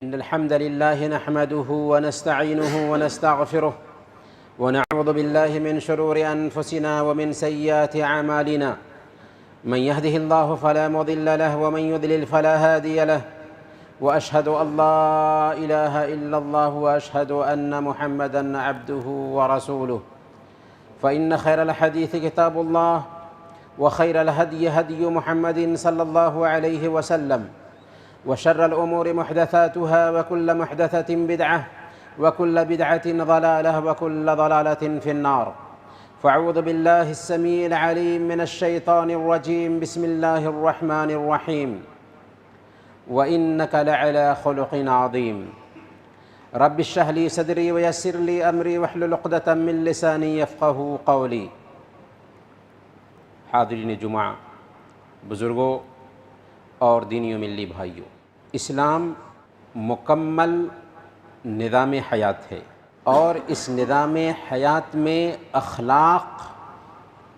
إن الحمد لله نحمده ونستعينه ونستغفره ونعوذ بالله من شرور أنفسنا ومن سيئات أعمالنا. من يهده الله فلا مضل له ومن يضلل فلا هادي له، وأشهد أن لا إله إلا الله وأشهد أن محمدًا عبده ورسوله. فإن خير الحديث كتاب الله، وخير الهدي هدي محمد صلى الله عليه وسلم، وشر الأمور محدثاتها، وكل محدثة بدعة، وكل بدعة ضلالة، وكل ضلالة في النار. فأعوذ بالله السميع العليم من الشيطان الرجيم. بسم الله الرحمن الرحيم. وإنك لعلى خلق عظيم. رب اشرح لي صدري ويسر لي أمري واحلل عقدة من لساني يفقهوا قولي. حاضرین جمعہ، بزرگوں اور دینی و ملی بھائیوں، اسلام مکمل نظام حیات ہے، اور اس نظام حیات میں اخلاق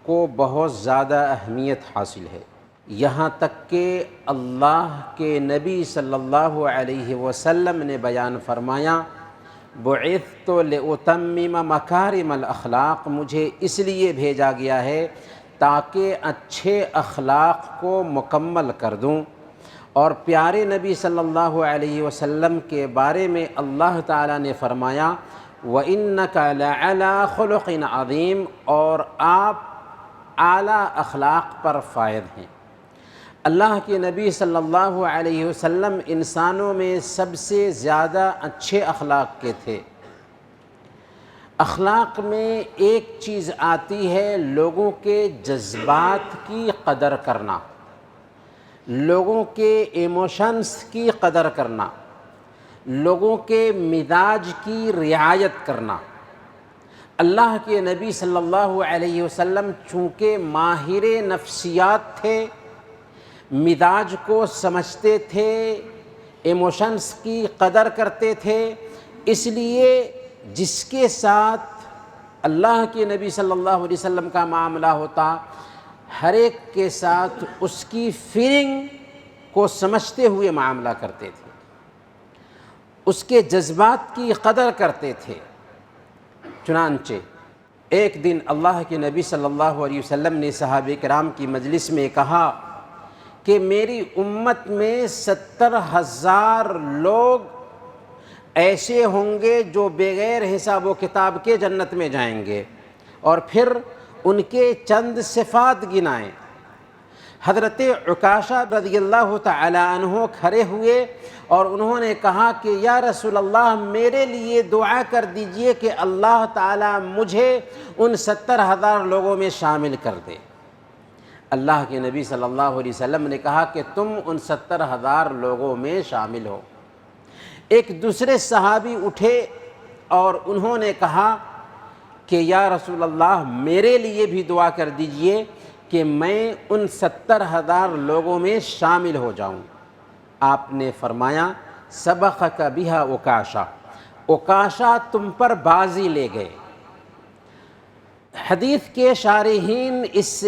کو بہت زیادہ اہمیت حاصل ہے، یہاں تک کہ اللہ کے نبی صلی اللہ علیہ وسلم نے بیان فرمایا، بعثت لأتمم مکارم الاخلاق، مجھے اس لیے بھیجا گیا ہے تاکہ اچھے اخلاق کو مکمل کر دوں۔ اور پیارے نبی صلی اللہ علیہ وسلم کے بارے میں اللہ تعالیٰ نے فرمایا وَإِنَّكَ لَعَلَىٰ خُلُقٍ عَظِيمٍ، اور آپ اعلیٰ اخلاق پر فائز ہیں۔ اللہ کے نبی صلی اللہ علیہ وسلم انسانوں میں سب سے زیادہ اچھے اخلاق کے تھے۔ اخلاق میں ایک چیز آتی ہے لوگوں کے جذبات کی قدر کرنا، لوگوں کے ایموشنز کی قدر کرنا، لوگوں کے مزاج کی رعایت کرنا۔ اللہ کے نبی صلی اللہ علیہ وسلم چونکہ ماہر نفسیات تھے، مزاج کو سمجھتے تھے، ایموشنز کی قدر کرتے تھے، اس لیے جس کے ساتھ اللہ کے نبی صلی اللہ علیہ وسلم کا معاملہ ہوتا، ہر ایک کے ساتھ اس کی فیلنگ کو سمجھتے ہوئے معاملہ کرتے تھے، اس کے جذبات کی قدر کرتے تھے۔ چنانچہ ایک دن اللہ کے نبی صلی اللہ علیہ وسلم نے صحابہ کرام کی مجلس میں کہا کہ میری امت میں 70,000 لوگ ایسے ہوں گے جو بغیر حساب و کتاب کے جنت میں جائیں گے، اور پھر ان کے چند صفات گنائیں۔ حضرت عکاشہ رضی اللہ تعالی عنہ کھڑے ہوئے اور انہوں نے کہا کہ یا رسول اللہ، میرے لیے دعا کر دیجئے کہ اللہ تعالی مجھے ان 70,000 لوگوں میں شامل کر دے۔ اللہ کے نبی صلی اللہ علیہ وسلم نے کہا کہ تم ان 70,000 لوگوں میں شامل ہو۔ ایک دوسرے صحابی اٹھے اور انہوں نے کہا کہ یا رسول اللہ، میرے لیے بھی دعا کر دیجئے کہ میں ان 70,000 لوگوں میں شامل ہو جاؤں۔ آپ نے فرمایا سبقک بہا عکاشہ، عکاشہ تم پر بازی لے گئے۔ حدیث کے شارحین اس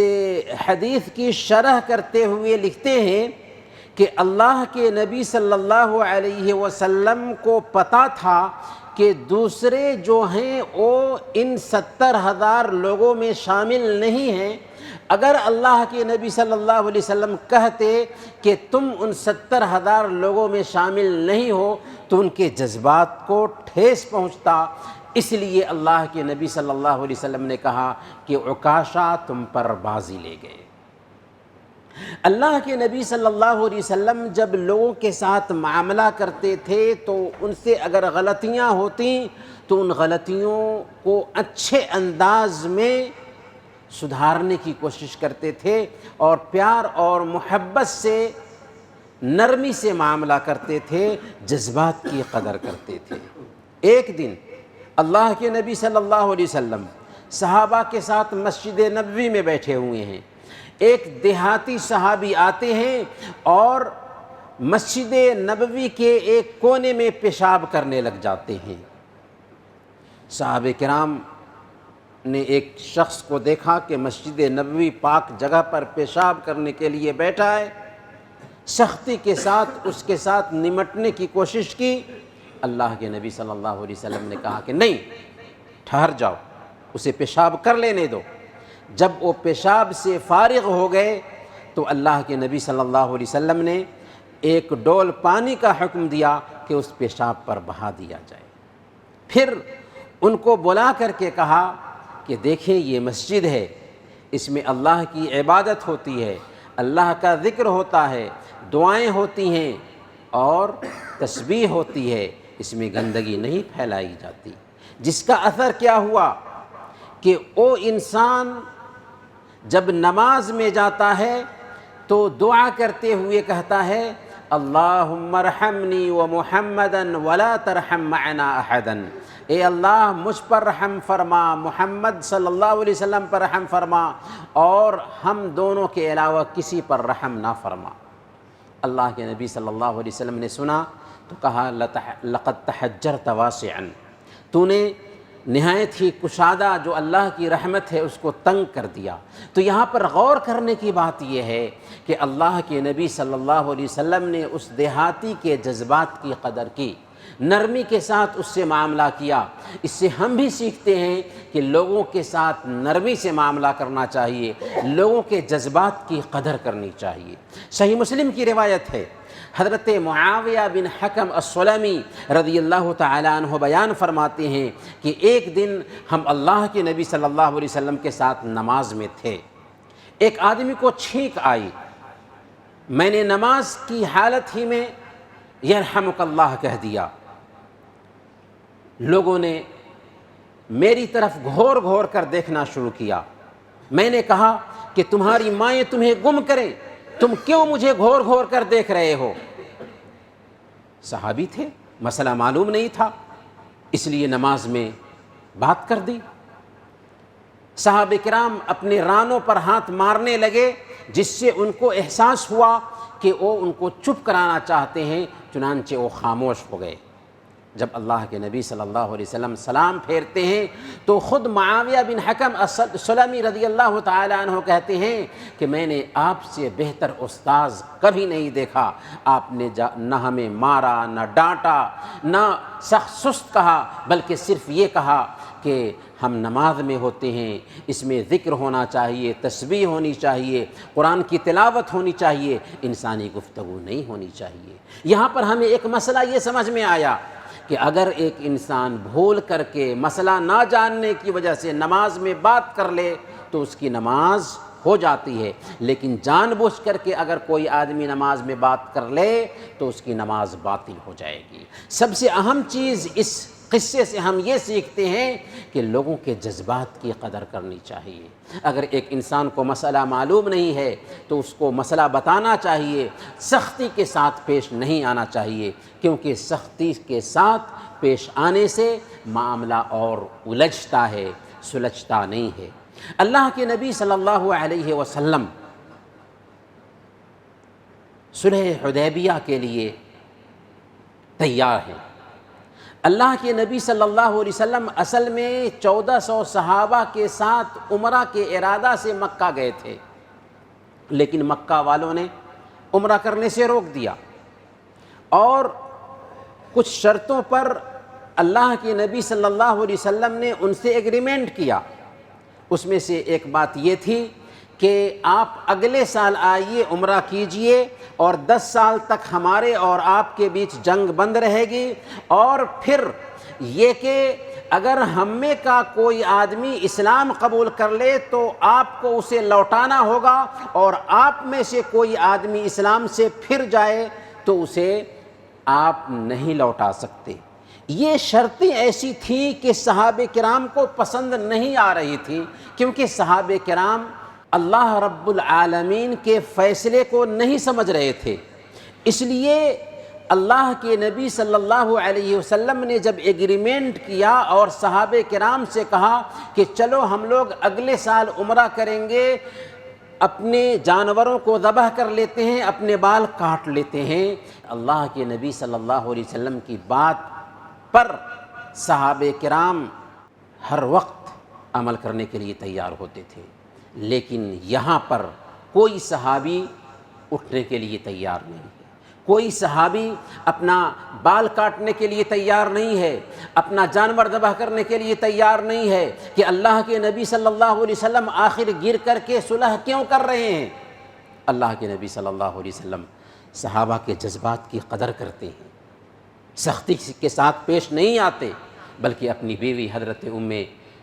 حدیث کی شرح کرتے ہوئے لکھتے ہیں کہ اللہ کے نبی صلی اللہ علیہ وسلم کو پتہ تھا کہ دوسرے جو ہیں وہ ان 70,000 لوگوں میں شامل نہیں ہیں۔ اگر اللہ کے نبی صلی اللہ علیہ وسلم کہتے کہ تم ان 70,000 لوگوں میں شامل نہیں ہو تو ان کے جذبات کو ٹھیس پہنچتا، اس لیے اللہ کے نبی صلی اللہ علیہ وسلم نے کہا کہ عکاشہ تم پر بازی لے گئے۔ اللہ کے نبی صلی اللہ علیہ وسلم جب لوگوں کے ساتھ معاملہ کرتے تھے تو ان سے اگر غلطیاں ہوتیں تو ان غلطیوں کو اچھے انداز میں سدھارنے کی کوشش کرتے تھے، اور پیار اور محبت سے، نرمی سے معاملہ کرتے تھے، جذبات کی قدر کرتے تھے۔ ایک دن اللہ کے نبی صلی اللہ علیہ وسلم صحابہ کے ساتھ مسجد نبوی میں بیٹھے ہوئے ہیں۔ ایک دیہاتی صحابی آتے ہیں اور مسجد نبوی کے ایک کونے میں پیشاب کرنے لگ جاتے ہیں۔ صحابہ کرام نے ایک شخص کو دیکھا کہ مسجد نبوی پاک جگہ پر پیشاب کرنے کے لیے بیٹھا ہے، سختی کے ساتھ اس کے ساتھ نمٹنے کی کوشش کی۔ اللہ کے نبی صلی اللہ علیہ وسلم نے کہا کہ نہیں، ٹھہر جاؤ، اسے پیشاب کر لینے دو۔ جب وہ پیشاب سے فارغ ہو گئے تو اللہ کے نبی صلی اللہ علیہ وسلم نے ایک ڈول پانی کا حکم دیا کہ اس پیشاب پر بہا دیا جائے۔ پھر ان کو بلا کر کے کہا کہ دیکھیں یہ مسجد ہے، اس میں اللہ کی عبادت ہوتی ہے، اللہ کا ذکر ہوتا ہے، دعائیں ہوتی ہیں اور تسبیح ہوتی ہے، اس میں گندگی نہیں پھیلائی جاتی۔ جس کا اثر کیا ہوا کہ وہ انسان جب نماز میں جاتا ہے تو دعا کرتے ہوئے کہتا ہے اللہم ارحمنی و محمدن ولا ترحم معنا احدن، اے اللہ مجھ پر رحم فرما، محمد صلی اللہ علیہ وسلم پر رحم فرما، اور ہم دونوں کے علاوہ کسی پر رحم نہ فرما۔ اللہ کے نبی صلی اللہ علیہ وسلم نے سنا تو کہا لقد تحجرت واسعا، تو نے نہایت ہی کشادہ جو اللہ کی رحمت ہے اس کو تنگ کر دیا۔ تو یہاں پر غور کرنے کی بات یہ ہے کہ اللہ کے نبی صلی اللہ علیہ وسلم نے اس دیہاتی کے جذبات کی قدر کی، نرمی کے ساتھ اس سے معاملہ کیا۔ اس سے ہم بھی سیکھتے ہیں کہ لوگوں کے ساتھ نرمی سے معاملہ کرنا چاہیے، لوگوں کے جذبات کی قدر کرنی چاہیے۔ صحیح مسلم کی روایت ہے، حضرت معاویہ بن حکم السلمی رضی اللہ تعالیٰ عنہ بیان فرماتے ہیں کہ ایک دن ہم اللہ کے نبی صلی اللہ علیہ وسلم کے ساتھ نماز میں تھے، ایک آدمی کو چھینک آئی، میں نے نماز کی حالت ہی میں یرحمک اللہ کہہ دیا۔ لوگوں نے میری طرف گھور گھور کر دیکھنا شروع کیا۔ میں نے کہا کہ تمہاری مائیں تمہیں گم کریں، تم کیوں مجھے گھور گھور کر دیکھ رہے ہو؟ صحابی تھے، مسئلہ معلوم نہیں تھا، اس لیے نماز میں بات کر دی۔ صحابہ کرام اپنے رانوں پر ہاتھ مارنے لگے، جس سے ان کو احساس ہوا کہ وہ ان کو چپ کرانا چاہتے ہیں، چنانچہ وہ خاموش ہو گئے۔ جب اللہ کے نبی صلی اللہ علیہ وسلم سلام پھیرتے ہیں تو خود معاویہ بن حکم السلمی رضی اللہ تعالیٰ عنہ کہتے ہیں کہ میں نے آپ سے بہتر استاذ کبھی نہیں دیکھا، آپ نے نہ ہمیں مارا، نہ ڈانٹا، نہ سخت سست کہا، بلکہ صرف یہ کہا کہ ہم نماز میں ہوتے ہیں، اس میں ذکر ہونا چاہیے، تسبیح ہونی چاہیے، قرآن کی تلاوت ہونی چاہیے، انسانی گفتگو نہیں ہونی چاہیے۔ یہاں پر ہمیں ایک مسئلہ یہ سمجھ میں آیا کہ اگر ایک انسان بھول کر کے مسئلہ نہ جاننے کی وجہ سے نماز میں بات کر لے تو اس کی نماز ہو جاتی ہے، لیکن جان بوجھ کر کے اگر کوئی آدمی نماز میں بات کر لے تو اس کی نماز باطل ہو جائے گی۔ سب سے اہم چیز اس قصے سے ہم یہ سیکھتے ہیں کہ لوگوں کے جذبات کی قدر کرنی چاہیے۔ اگر ایک انسان کو مسئلہ معلوم نہیں ہے تو اس کو مسئلہ بتانا چاہیے، سختی کے ساتھ پیش نہیں آنا چاہیے، کیونکہ سختی کے ساتھ پیش آنے سے معاملہ اور الجھتا ہے، سلجھتا نہیں ہے۔ اللہ کے نبی صلی اللہ علیہ وسلم صلح حدیبیہ کے لیے تیار ہیں۔ اللہ کے نبی صلی اللہ علیہ وسلم اصل میں 1400 صحابہ کے ساتھ عمرہ کے ارادہ سے مکہ گئے تھے، لیکن مکہ والوں نے عمرہ کرنے سے روک دیا، اور کچھ شرطوں پر اللہ کے نبی صلی اللہ علیہ وسلم نے ان سے ایگریمنٹ کیا۔ اس میں سے ایک بات یہ تھی کہ آپ اگلے سال آئیے، عمرہ کیجئے، اور 10 سال تک ہمارے اور آپ کے بیچ جنگ بند رہے گی، اور پھر یہ کہ اگر ہم میں کا کوئی آدمی اسلام قبول کر لے تو آپ کو اسے لوٹانا ہوگا، اور آپ میں سے کوئی آدمی اسلام سے پھر جائے تو اسے آپ نہیں لوٹا سکتے۔ یہ شرطیں ایسی تھیں کہ صحابہ کرام کو پسند نہیں آ رہی تھی، کیونکہ صحابہ کرام اللہ رب العالمین کے فیصلے کو نہیں سمجھ رہے تھے۔ اس لیے اللہ کے نبی صلی اللہ علیہ وسلم نے جب ایگریمنٹ کیا اور صحابہ کرام سے کہا کہ چلو ہم لوگ اگلے سال عمرہ کریں گے، اپنے جانوروں کو ذبح کر لیتے ہیں، اپنے بال کاٹ لیتے ہیں، اللہ کے نبی صلی اللہ علیہ وسلم کی بات پر صحابہ کرام ہر وقت عمل کرنے کے لیے تیار ہوتے تھے۔ لیکن یہاں پر کوئی صحابی اٹھنے کے لیے تیار نہیں ہے، کوئی صحابی اپنا بال کاٹنے کے لیے تیار نہیں ہے، اپنا جانور ذبح کرنے کے لیے تیار نہیں ہے کہ اللہ کے نبی صلی اللہ علیہ وسلم آخر گر کر کے صلح کیوں کر رہے ہیں۔ اللہ کے نبی صلی اللہ علیہ وسلم صحابہ کے جذبات کی قدر کرتے ہیں، سختی کے ساتھ پیش نہیں آتے، بلکہ اپنی بیوی حضرت ام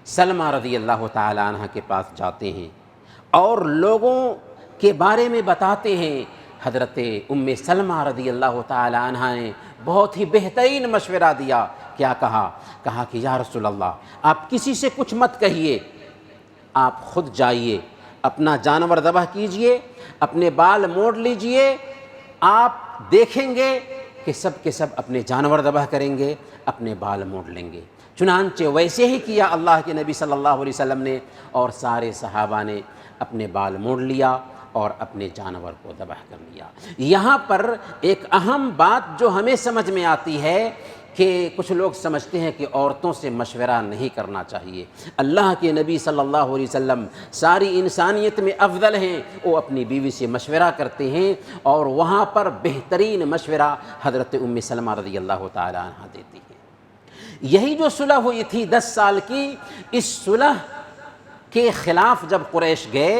سلمہ رضی اللہ تعالی عنہ کے پاس جاتے ہیں اور لوگوں کے بارے میں بتاتے ہیں۔ حضرت ام سلمہ رضی اللہ تعالی عنہ نے بہت ہی بہترین مشورہ دیا۔ کیا کہا؟ کہا کہ یا رسول اللہ، آپ کسی سے کچھ مت کہیے، آپ خود جائیے، اپنا جانور ذبح کیجئے، اپنے بال موڑ لیجئے، آپ دیکھیں گے کہ سب کے سب اپنے جانور ذبح کریں گے، اپنے بال موڑ لیں گے۔ چنانچہ ویسے ہی کیا اللہ کے نبی صلی اللہ علیہ وسلم نے، اور سارے صحابہ نے اپنے بال موڑ لیا اور اپنے جانور کو ذبح کر لیا۔ یہاں پر ایک اہم بات جو ہمیں سمجھ میں آتی ہے کہ کچھ لوگ سمجھتے ہیں کہ عورتوں سے مشورہ نہیں کرنا چاہیے۔ اللہ کے نبی صلی اللہ علیہ وسلم ساری انسانیت میں افضل ہیں، وہ اپنی بیوی سے مشورہ کرتے ہیں، اور وہاں پر بہترین مشورہ حضرت ام سلمہ رضی اللہ تعالی عنہ دیتی ہیں۔ یہی جو صلح ہوئی تھی 10 سال کی، اس صلح کے خلاف جب قریش گئے،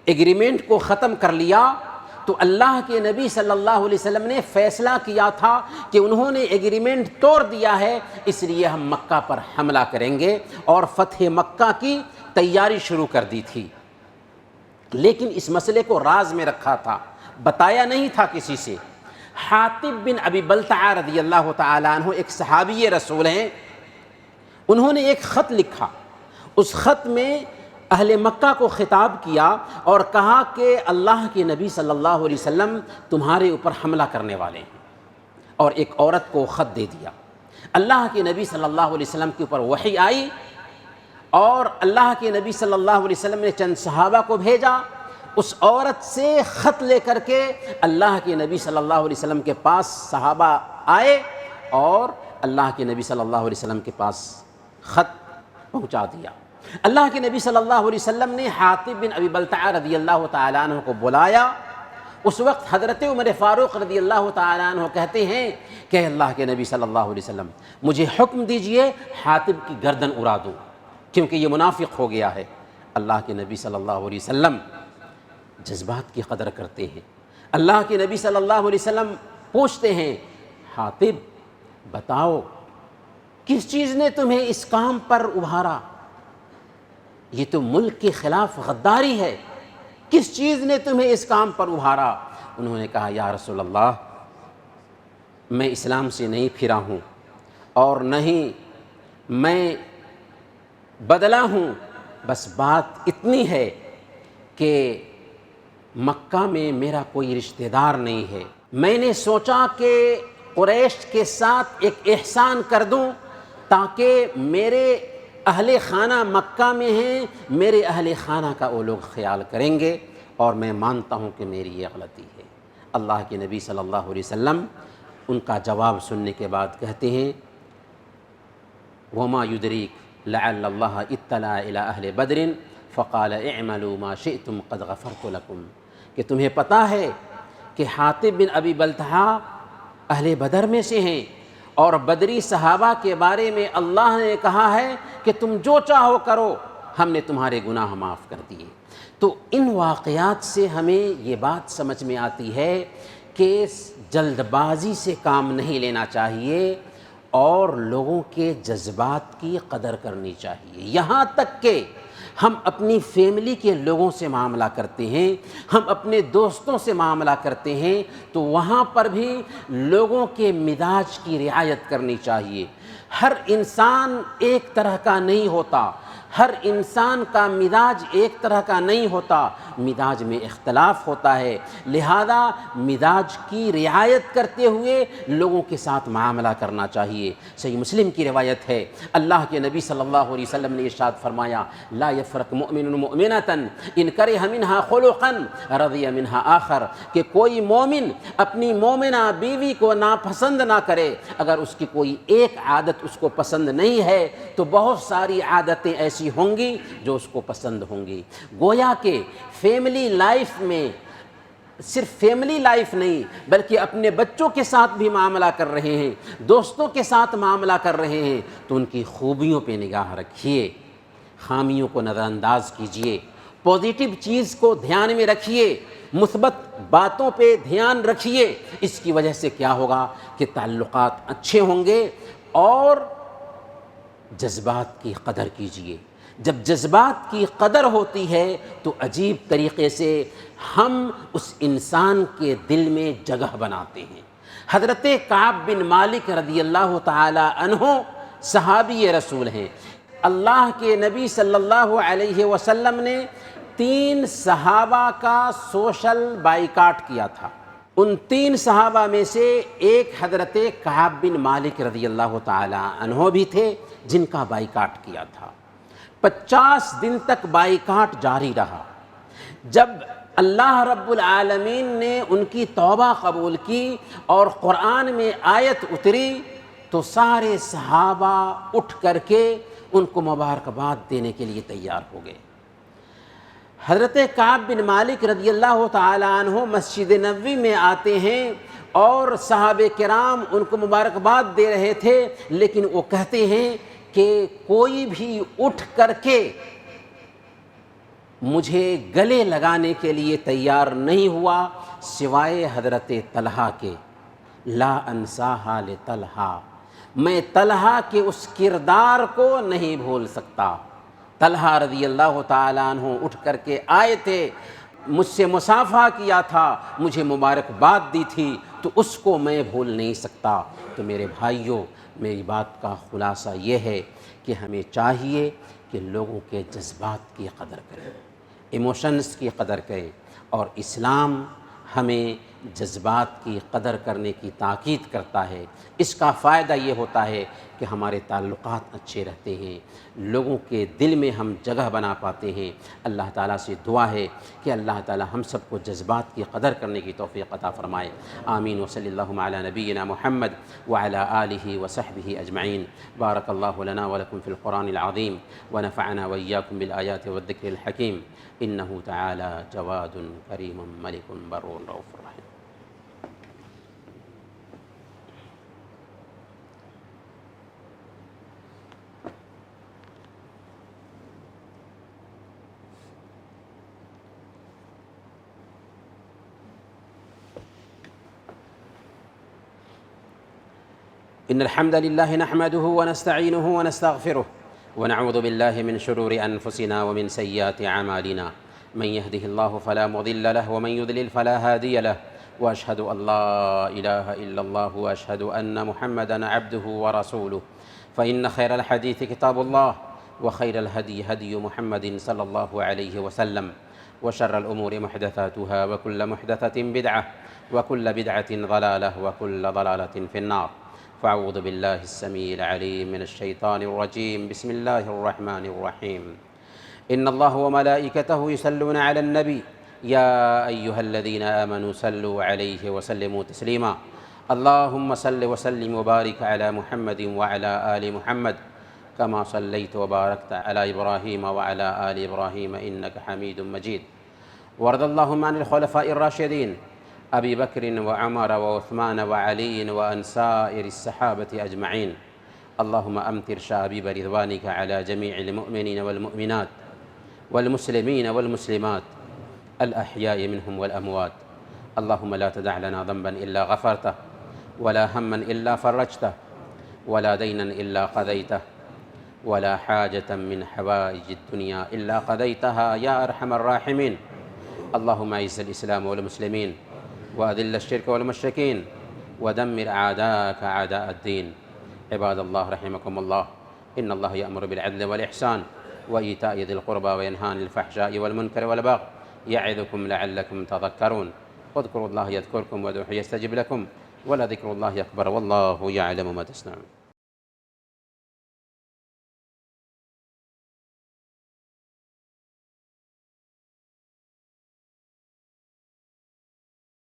ایگریمنٹ کو ختم کر لیا، تو اللہ کے نبی صلی اللہ علیہ وسلم نے فیصلہ کیا تھا کہ انہوں نے ایگریمنٹ توڑ دیا ہے، اس لیے ہم مکہ پر حملہ کریں گے، اور فتح مکہ کی تیاری شروع کر دی تھی۔ لیکن اس مسئلے کو راز میں رکھا تھا، بتایا نہیں تھا کسی سے۔ حاطب بن ابی بلتعہ رضی اللہ تعالیٰ عنہ ایک صحابی رسول ہیں، انہوں نے ایک خط لکھا، اس خط میں اہل مکہ کو خطاب کیا اور کہا کہ اللہ کے نبی صلی اللہ علیہ وسلم تمہارے اوپر حملہ کرنے والے ہیں، اور ایک عورت کو خط دے دیا۔ اللہ کے نبی صلی اللہ علیہ وسلم کے اوپر وحی آئی، اور اللہ کے نبی صلی اللہ علیہ وسلم نے چند صحابہ کو بھیجا، اس عورت سے خط لے کر کے اللہ کے نبی صلی اللہ علیہ وسلم کے پاس صحابہ آئے، اور اللہ کے نبی صلی اللہ علیہ وسلم کے پاس خط پہنچا دیا۔ اللہ کے نبی صلی اللہ علیہ وسلم نے حاطب بن ابی بلتعہ رضی اللہ تعالیٰ عنہ کو بلایا۔ اس وقت حضرت عمر فاروق رضی اللہ تعالیٰ عنہ کہتے ہیں کہ اللہ کے نبی صلی اللہ علیہ وسلم مجھے حکم دیجئے حاطب کی گردن اڑا دوں، کیونکہ یہ منافق ہو گیا ہے۔ اللہ کے نبی صلی اللہ علیہ وسلم جذبات کی قدر کرتے ہیں۔ اللہ کے نبی صلی اللہ علیہ وسلم پوچھتے ہیں، حاطب بتاؤ کس چیز نے تمہیں اس کام پر ابھارا؟ یہ تو ملک کے خلاف غداری ہے، کس چیز نے تمہیں اس کام پر ابھارا؟ انہوں نے کہا یا رسول اللہ، میں اسلام سے نہیں پھرا ہوں، اور نہیں میں بدلا ہوں، بس بات اتنی ہے کہ مکہ میں میرا کوئی رشتہ دار نہیں ہے، میں نے سوچا کہ قریش کے ساتھ ایک احسان کر دوں تاکہ میرے اہل خانہ مکہ میں ہیں، میرے اہل خانہ کا وہ لوگ خیال کریں گے، اور میں مانتا ہوں کہ میری یہ غلطی ہے۔ اللہ کے نبی صلی اللہ علیہ وسلم ان کا جواب سننے کے بعد کہتے ہیں، وما يدريك لعل الله اطلع الى اہل بدر فقال اعملوا ما شئتم قد غفرت لكم، کہ تمہیں پتہ ہے کہ حاطب بن ابی بلتعہ اہل بدر میں سے ہیں، اور بدری صحابہ کے بارے میں اللہ نے کہا ہے کہ تم جو چاہو کرو، ہم نے تمہارے گناہ معاف کر دیے۔ تو ان واقعات سے ہمیں یہ بات سمجھ میں آتی ہے کہ جلد بازی سے کام نہیں لینا چاہیے، اور لوگوں کے جذبات کی قدر کرنی چاہیے۔ یہاں تک کہ ہم اپنی فیملی کے لوگوں سے معاملہ کرتے ہیں، ہم اپنے دوستوں سے معاملہ کرتے ہیں، تو وہاں پر بھی لوگوں کے مزاج کی رعایت کرنی چاہیے۔ ہر انسان ایک طرح کا نہیں ہوتا، ہر انسان کا مزاج ایک طرح کا نہیں ہوتا، مزاج میں اختلاف ہوتا ہے، لہذا مزاج کی رعایت کرتے ہوئے لوگوں کے ساتھ معاملہ کرنا چاہیے۔ صحیح مسلم کی روایت ہے، اللہ کے نبی صلی اللہ علیہ وسلم نے ارشاد فرمایا، لا یفرق مؤمن مؤمنۃ ان کرہ منہا خلقا رضی منہا آخر، کہ کوئی مومن اپنی مومنہ بیوی کو ناپسند نہ کرے، اگر اس کی کوئی ایک عادت اس کو پسند نہیں ہے تو بہت ساری عادتیں ایسی ہوں گی جو اس کو پسند ہوں گی۔ گویا کہ فیملی لائف میں صرف فیملی لائف نہیں بلکہ اپنے بچوں کے ساتھ بھی معاملہ کر رہے ہیں، دوستوں کے ساتھ معاملہ کر رہے ہیں، تو ان کی خوبیوں پہ نگاہ رکھیے، خامیوں کو نظر انداز کیجئے، پازیٹیو چیز کو دھیان میں رکھیے، مثبت باتوں پہ دھیان رکھیے۔ اس کی وجہ سے کیا ہوگا کہ تعلقات اچھے ہوں گے، اور جذبات کی قدر کیجئے۔ جب جذبات کی قدر ہوتی ہے تو عجیب طریقے سے ہم اس انسان کے دل میں جگہ بناتے ہیں۔ حضرت کعب بن مالک رضی اللہ تعالی عنہ صحابی رسول ہیں۔ اللہ کے نبی صلی اللہ علیہ وسلم نے 3 صحابہ کا سوشل بائیکاٹ کیا تھا۔ ان 3 صحابہ میں سے ایک حضرت کعب بن مالک رضی اللہ تعالی عنہ بھی تھے جن کا بائیکاٹ کیا تھا۔ 50 دن تک بائیکاٹ جاری رہا۔ جب اللہ رب العالمین نے ان کی توبہ قبول کی اور قرآن میں آیت اتری تو سارے صحابہ اٹھ کر کے ان کو مبارکباد دینے کے لیے تیار ہو گئے۔ حضرت کعب بن مالک رضی اللہ تعالی عنہ مسجد نبوی میں آتے ہیں اور صحابہ کرام ان کو مبارکباد دے رہے تھے، لیکن وہ کہتے ہیں کہ کوئی بھی اٹھ کر کے مجھے گلے لگانے کے لیے تیار نہیں ہوا سوائے حضرت طلحہ کے۔ لا انساہا لطلحہ، میں طلحہ کے اس کردار کو نہیں بھول سکتا۔ طلحہ رضی اللہ تعالیٰ عنہ اٹھ کر کے آئے تھے، مجھ سے مصافحہ کیا تھا، مجھے مبارکباد دی تھی، تو اس کو میں بھول نہیں سکتا۔ تو میرے بھائیوں، میری بات کا خلاصہ یہ ہے کہ ہمیں چاہیے کہ لوگوں کے جذبات کی قدر کریں، ایموشنز کی قدر کریں، اور اسلام ہمیں جذبات کی قدر کرنے کی تاکید کرتا ہے۔ اس کا فائدہ یہ ہوتا ہے کہ ہمارے تعلقات اچھے رہتے ہیں، لوگوں کے دل میں ہم جگہ بنا پاتے ہیں۔ اللہ تعالیٰ سے دعا ہے کہ اللہ تعالیٰ ہم سب کو جذبات کی قدر کرنے کی توفیق عطا فرمائے۔ آمین وصلی اللہ علی نبینا محمد وعلی آلہ وصحبہ اجمعین۔ بارک اللہ لنا ولکم فی القرآن العظیم ونفعنا وإیاکم بالآیات والذکر الحکیم، انہ تعالی جواد کریم ملک بر رؤوف رحیم۔ إن الحمد لله نحمده ونستعينه ونستغفره ونعوذ بالله من شرور أنفسنا ومن سيئات أعمالنا، من يهده الله فلا مضل له ومن يضلل فلا هادي له، وأشهد أن لا إله إلا الله وأشهد أن محمدًا عبده ورسوله، فإن خير الحديث كتاب الله وخير الهدي هدي محمد صلى الله عليه وسلم، وشر الأمور محدثاتها وكل محدثة بدعة وكل بدعة ضلالة وكل ضلالة في النار. فأعوذ بالله السميع العليم من الشيطان الرجيم. بسم الله الرحمن الرحيم. إن الله وملائكته يصلون على النبي يا أيها الذين آمنوا صلوا عليه وسلموا تسليما. اللهم صل وسلم وبارك على محمد وعلى آل محمد كما صليت وباركت على إبراهيم وعلى آل إبراهيم إنك حميد مجيد. وارض اللهم عن الخلفاء الراشدين أبي بكر وعمر وعثمان وعلي وعن سائر الصحابة أجمعين. اللهم أمطر شابيب رضوانك على جميع المؤمنين والمؤمنات والمسلمين والمسلمات الأحياء منهم والأموات. اللهم لا تدع لنا ذنبا إلا غفرته ولا هما إلا فرجته ولا دينا إلا قضيته ولا حاجة من حوائج الدنيا إلا قضيتها يا أرحم الراحمين. اللهم أعز الإسلام والمسلمين وأذل الشرك والمشركين ودمر أعداءك أعداء الدين. عباد الله رحمكم الله، إن الله يأمر بالعدل والإحسان وإيتاء ذي القربى وينهى عن الفحشاء والمنكر والبغي يعظكم لعلكم تذكرون. واذكروا الله يذكركم وادعوه يستجب لكم ولذكر الله أكبر والله يعلم ما تصنعون.